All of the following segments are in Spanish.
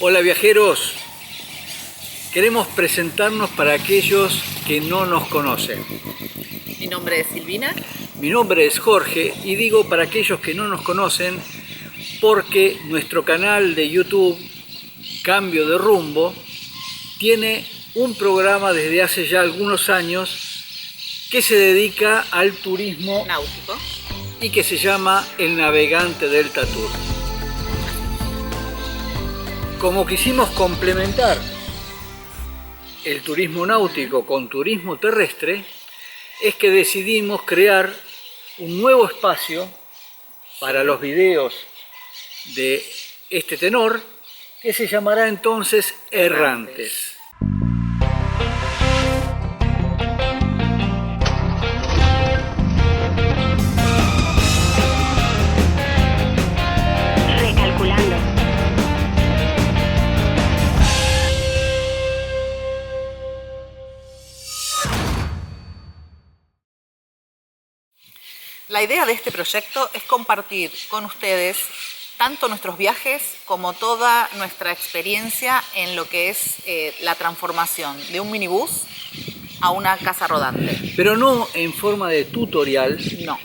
Hola viajeros, queremos presentarnos para aquellos que no nos conocen. Mi nombre es Silvina. Mi nombre es Jorge y digo para aquellos que no nos conocen porque nuestro canal de YouTube, Cambio de Rumbo, tiene un programa desde hace ya algunos años que se dedica al turismo Náutico. y que se llama El Navegante Delta Tour. Como quisimos complementar el turismo náutico con turismo terrestre, es que decidimos crear un nuevo espacio para los videos de este tenor, que se llamará entonces Errantes. Recalculando. La idea de este proyecto es compartir con ustedes tanto nuestros viajes como toda nuestra experiencia en lo que es la transformación de un minibús a una casa rodante. Pero no en forma de tutorial, No.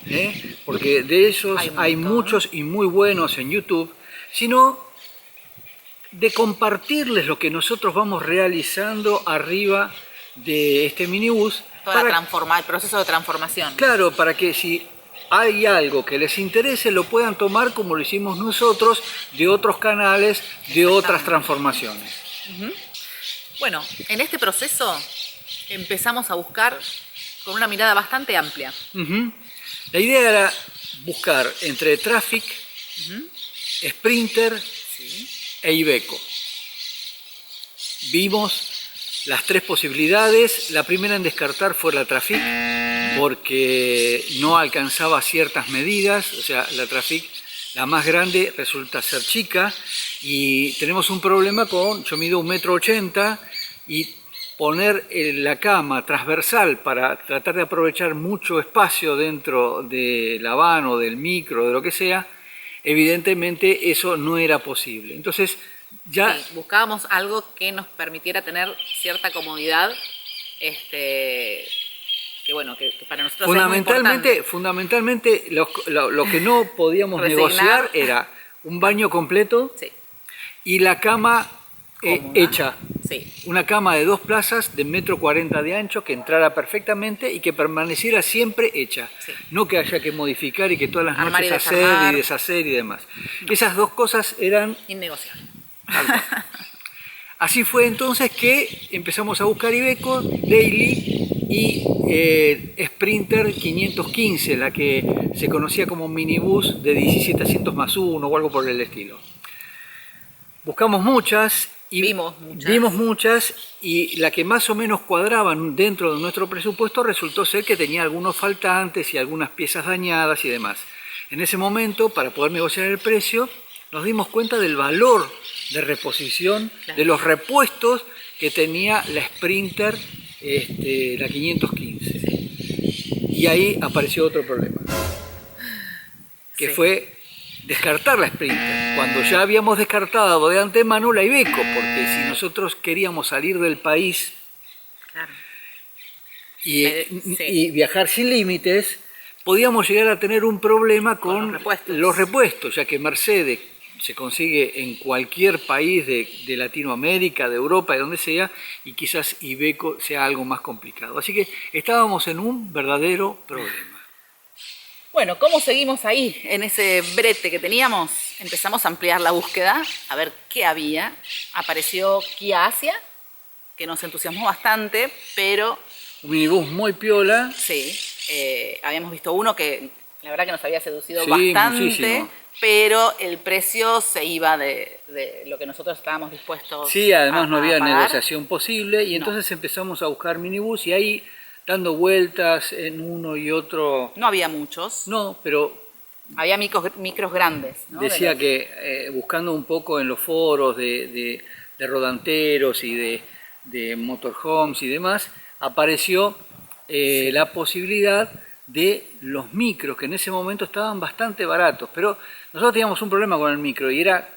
Porque de ellos hay montón. muchos y muy buenos en YouTube, sino de compartirles lo que nosotros vamos realizando arriba de este minibús. El proceso de transformación. Claro, para que si hay algo que les interese, lo puedan tomar como lo hicimos nosotros de otros canales, de otras transformaciones. Bueno, en este proceso empezamos a buscar con una mirada bastante amplia. La idea era buscar entre Traffic, Sprinter e Iveco. Vimos las tres posibilidades. La primera en descartar fue la Traffic, porque no alcanzaba ciertas medidas. O sea, la Traffic, la más grande, resulta ser chica, y tenemos un problema yo mido 1,80 m, y poner la cama transversal para tratar de aprovechar mucho espacio dentro de la van o del micro, de lo que sea, evidentemente eso no era posible. Entonces ya buscábamos algo que nos permitiera tener cierta comodidad, que para nosotros fundamentalmente lo que no podíamos negociar era un baño completo y la cama hecha. Una cama de 2 plazas de 1,40 m de ancho, que entrara perfectamente y que permaneciera siempre hecha. No que haya que modificar y que todas las noches hacer y deshacer y demás. Esas dos cosas eran innegociables. Así fue entonces que empezamos a buscar Iveco, Daily y Sprinter 515, la que se conocía como minibús de 17 asientos más uno o algo por el estilo. Buscamos muchas y vimos muchas, y la que más o menos cuadraba dentro de nuestro presupuesto resultó ser que tenía algunos faltantes y algunas piezas dañadas y demás. En ese momento, para poder negociar el precio, nos dimos cuenta del valor de reposición, de los repuestos que tenía la Sprinter, la 515. Y ahí apareció otro problema, que fue descartar la Sprinter, cuando ya habíamos descartado de antemano la Iveco, porque si nosotros queríamos salir del país y viajar sin límites, podíamos llegar a tener un problema con los repuestos, ya que Mercedes se consigue en cualquier país de Latinoamérica, de Europa, de donde sea, y quizás Iveco sea algo más complicado. Así que estábamos en un verdadero problema. Bueno, ¿cómo seguimos ahí en ese brete que teníamos? Empezamos a ampliar la búsqueda, a ver qué había. Apareció Kia Asia, que nos entusiasmó bastante, pero... un minibús muy piola. Sí, habíamos visto uno que la verdad que nos había seducido bastante, muchísimo. Pero el precio se iba de lo que nosotros estábamos dispuestos además no había pagar. negociación posible, y entonces empezamos a buscar minibús, y ahí dando vueltas en uno y otro. No había muchos. No, pero había micros grandes, ¿no? Decía que buscando un poco en los foros de rodanteros y de motorhomes y demás, apareció la posibilidad de los micros, que en ese momento estaban bastante baratos, pero nosotros teníamos un problema con el micro, y era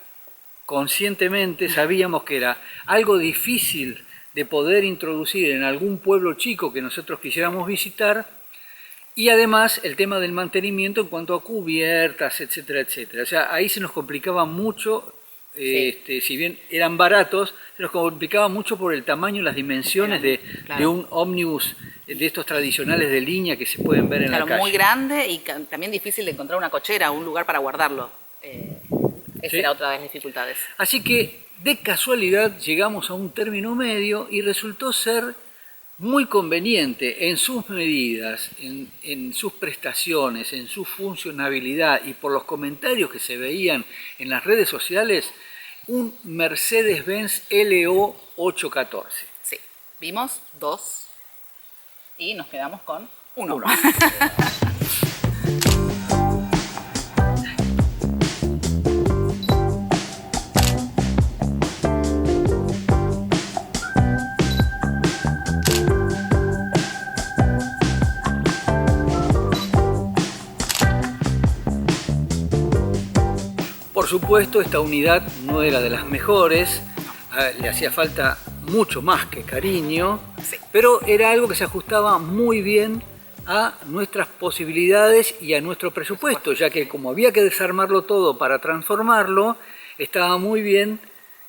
conscientemente sabíamos que era algo difícil de poder introducir en algún pueblo chico que nosotros quisiéramos visitar, y además el tema del mantenimiento en cuanto a cubiertas, etcétera, etcétera. O sea, ahí se nos complicaba mucho, si bien eran baratos, se nos complicaba mucho por el tamaño y las dimensiones de un ómnibus de estos tradicionales de línea que se pueden ver en la calle. Muy grande y también difícil de encontrar una cochera, un lugar para guardarlo. Esa era otra de las dificultades. Así que de casualidad llegamos a un término medio y resultó ser muy conveniente en sus medidas, en sus prestaciones, en su funcionabilidad y por los comentarios que se veían en las redes sociales, un Mercedes-Benz LO 814. Sí, vimos 2 y nos quedamos con 1. Por supuesto, esta unidad no era de las mejores, le hacía falta mucho más que cariño, pero era algo que se ajustaba muy bien a nuestras posibilidades y a nuestro presupuesto, ya que como había que desarmarlo todo para transformarlo, estaba muy bien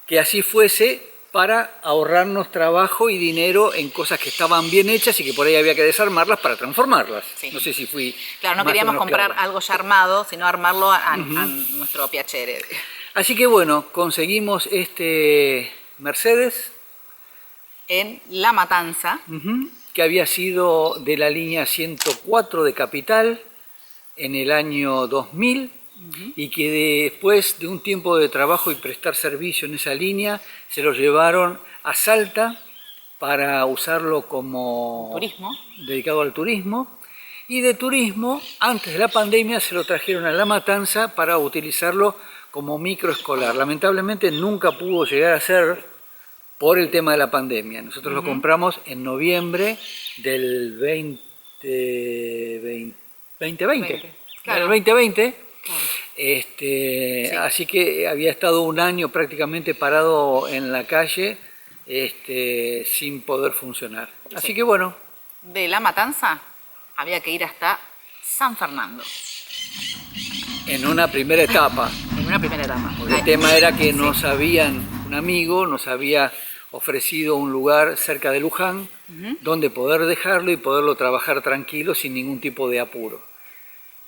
que así fuese para ahorrarnos trabajo y dinero en cosas que estaban bien hechas y que por ahí había que desarmarlas para transformarlas. Sí. No sé si fui... Claro, no queríamos comprar algo ya armado, sino armarlo a nuestro piacere. Así que bueno, conseguimos este Mercedes en La Matanza, que había sido de la línea 104 de Capital en el año 2000, y que después de un tiempo de trabajo y prestar servicio en esa línea, se lo llevaron a Salta para usarlo como turismo, dedicado al turismo, y de turismo, antes de la pandemia, se lo trajeron a La Matanza para utilizarlo como microescolar. Lamentablemente nunca pudo llegar a ser por el tema de la pandemia. Nosotros lo compramos en noviembre del 2020. Claro. El 2020. Así que había estado un año prácticamente parado en la calle sin poder funcionar. Así que bueno. De La Matanza había que ir hasta San Fernando. En una primera etapa. Porque el tema era que un amigo nos había ofrecido un lugar cerca de Luján donde poder dejarlo y poderlo trabajar tranquilo sin ningún tipo de apuro.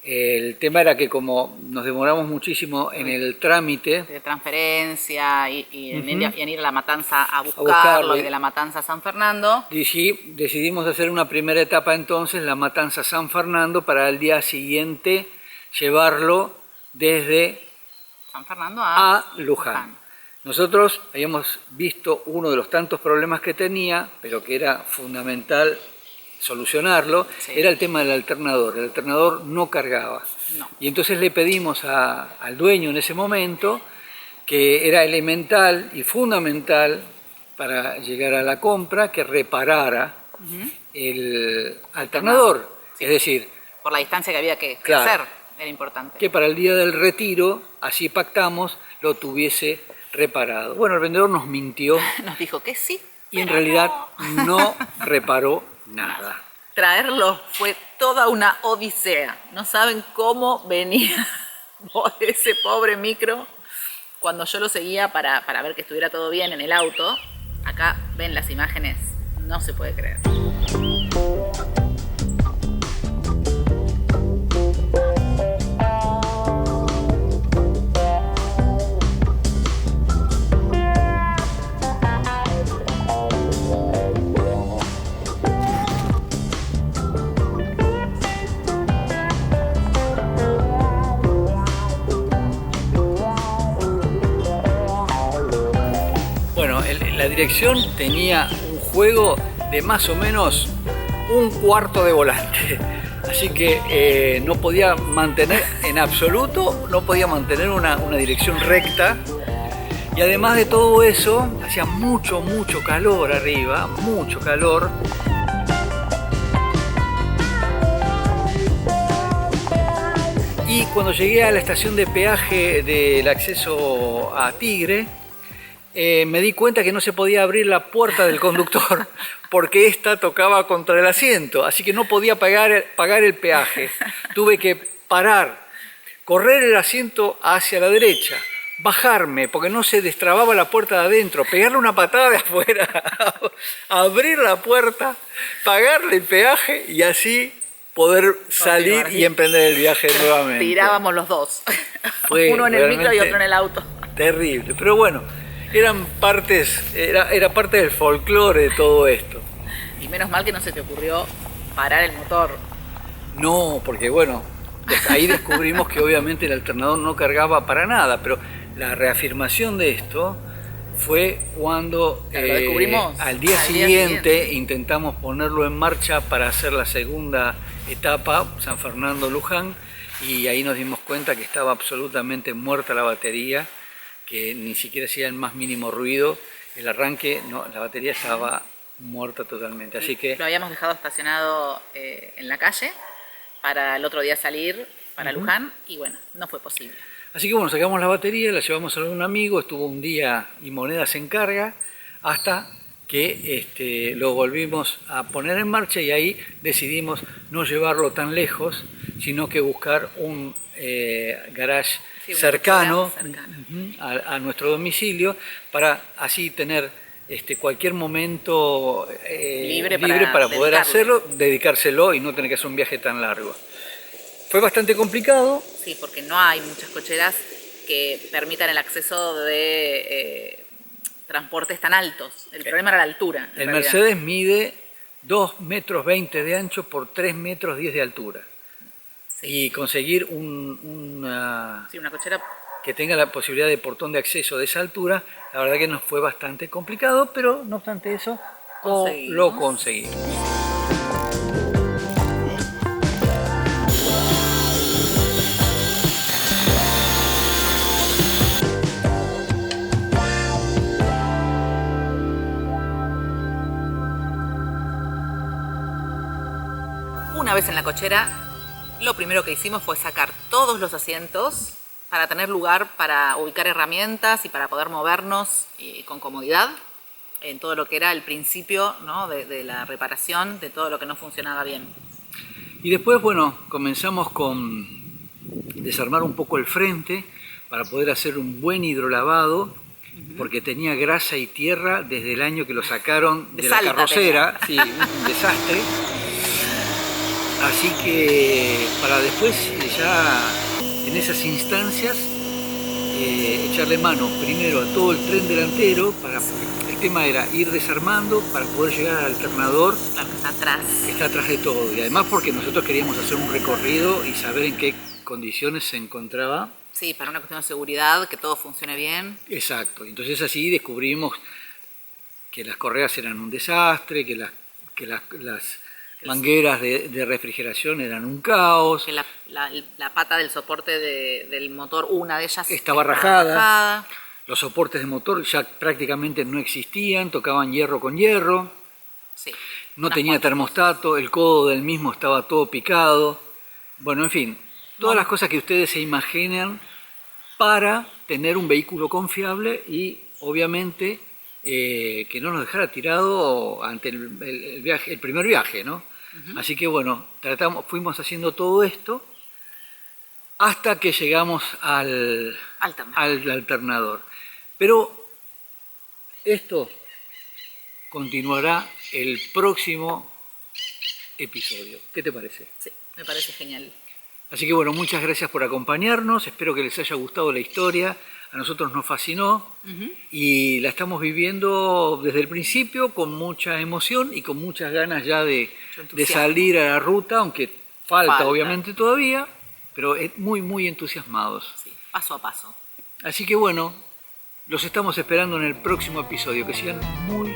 El tema era que como nos demoramos muchísimo en el trámite de transferencia y en ir a La Matanza a buscarlo y de La Matanza a San Fernando, decidimos hacer una primera etapa entonces, La Matanza a San Fernando, para el día siguiente llevarlo desde San Fernando a Luján. Nosotros habíamos visto uno de los tantos problemas que tenía, pero que era fundamental solucionarlo, era el tema del alternador. El alternador no cargaba. Y entonces le pedimos al dueño en ese momento, que era elemental y fundamental para llegar a la compra, que reparara el alternador. Es decir, por la distancia que había que hacer, era importante. Que para el día del retiro, así pactamos, lo tuviese reparado. Bueno, el vendedor nos mintió. Nos dijo que sí. Y en realidad no reparó nada. Traerlo fue toda una odisea. No saben cómo venía por ese pobre micro cuando yo lo seguía para ver que estuviera todo bien en el auto. Acá ven las imágenes, no se puede creer. La dirección tenía un juego de más o menos un cuarto de volante, así que no podía mantener en absoluto, no podía mantener una dirección recta, y además de todo eso hacía mucho calor arriba, mucho calor. Y cuando llegué a la estación de peaje del acceso a Tigre, me di cuenta que no se podía abrir la puerta del conductor porque esta tocaba contra el asiento, así que no podía pagar el peaje. Tuve que parar, correr el asiento hacia la derecha, bajarme porque no se destrababa la puerta de adentro, pegarle una patada de afuera, abrir la puerta, pagarle el peaje y así poder salir y emprender el viaje nuevamente. Tirábamos los dos, Fue uno en el micro y otro en el auto. Terrible, pero bueno, era parte del folclore de todo esto. Y menos mal que no se te ocurrió parar el motor. No, porque bueno, ahí descubrimos que obviamente el alternador no cargaba para nada, pero la reafirmación de esto fue cuando Lo descubrimos al día siguiente intentamos ponerlo en marcha para hacer la segunda etapa, San Fernando-Luján, y ahí nos dimos cuenta que estaba absolutamente muerta la batería, que ni siquiera hacía el más mínimo ruido, el arranque, no, la batería estaba muerta totalmente, así que... Lo habíamos dejado estacionado en la calle para el otro día salir para Luján y bueno, no fue posible. Así que bueno, sacamos la batería, la llevamos a un amigo, estuvo un día y monedas en carga, hasta que lo volvimos a poner en marcha y ahí decidimos no llevarlo tan lejos, sino que buscar un garage cercano a nuestro domicilio para así tener cualquier momento libre para poder hacerlo, dedicárselo y no tener que hacer un viaje tan largo. Fue bastante complicado. Sí, porque no hay muchas cocheras que permitan el acceso de transportes tan altos. El problema era la altura. El Mercedes mide 2,20 metros de ancho por 3,10 metros de altura. Sí. Y conseguir una cochera que tenga la posibilidad de portón de acceso de esa altura, la verdad que nos fue bastante complicado, pero no obstante eso, lo conseguimos. Una vez en la cochera, lo primero que hicimos fue sacar todos los asientos para tener lugar para ubicar herramientas y para poder movernos con comodidad en todo lo que era el principio, ¿no? de la reparación de todo lo que no funcionaba bien. Y después, bueno, comenzamos con desarmar un poco el frente para poder hacer un buen hidrolavado, porque tenía grasa y tierra desde el año que lo sacaron de la carrocera, sí, un desastre. Así que para después ya en esas instancias echarle mano primero a todo el tren delantero, el tema era ir desarmando para poder llegar al alternador, claro, que está atrás. Que está atrás de todo, y además porque nosotros queríamos hacer un recorrido y saber en qué condiciones se encontraba. Sí, para una cuestión de seguridad, que todo funcione bien. Exacto, entonces así descubrimos que las correas eran un desastre, que las mangueras de refrigeración eran un caos. Que la pata del soporte del motor, una de ellas estaba rajada. Los soportes de motor ya prácticamente no existían, tocaban hierro con hierro. Sí, no tenía termostato, el codo del mismo estaba todo picado. Bueno, en fin, todas las cosas que ustedes se imaginan para tener un vehículo confiable y obviamente que no nos dejara tirado ante el primer viaje, ¿no? Así que bueno, fuimos haciendo todo esto hasta que llegamos al alternador. Pero esto continuará el próximo episodio. ¿Qué te parece? Sí, me parece genial. Así que bueno, muchas gracias por acompañarnos, espero que les haya gustado la historia, a nosotros nos fascinó y la estamos viviendo desde el principio con mucha emoción y con muchas ganas ya de salir a la ruta, aunque falta obviamente todavía, pero muy entusiasmados. Sí, paso a paso. Así que bueno, los estamos esperando en el próximo episodio, que sigan muy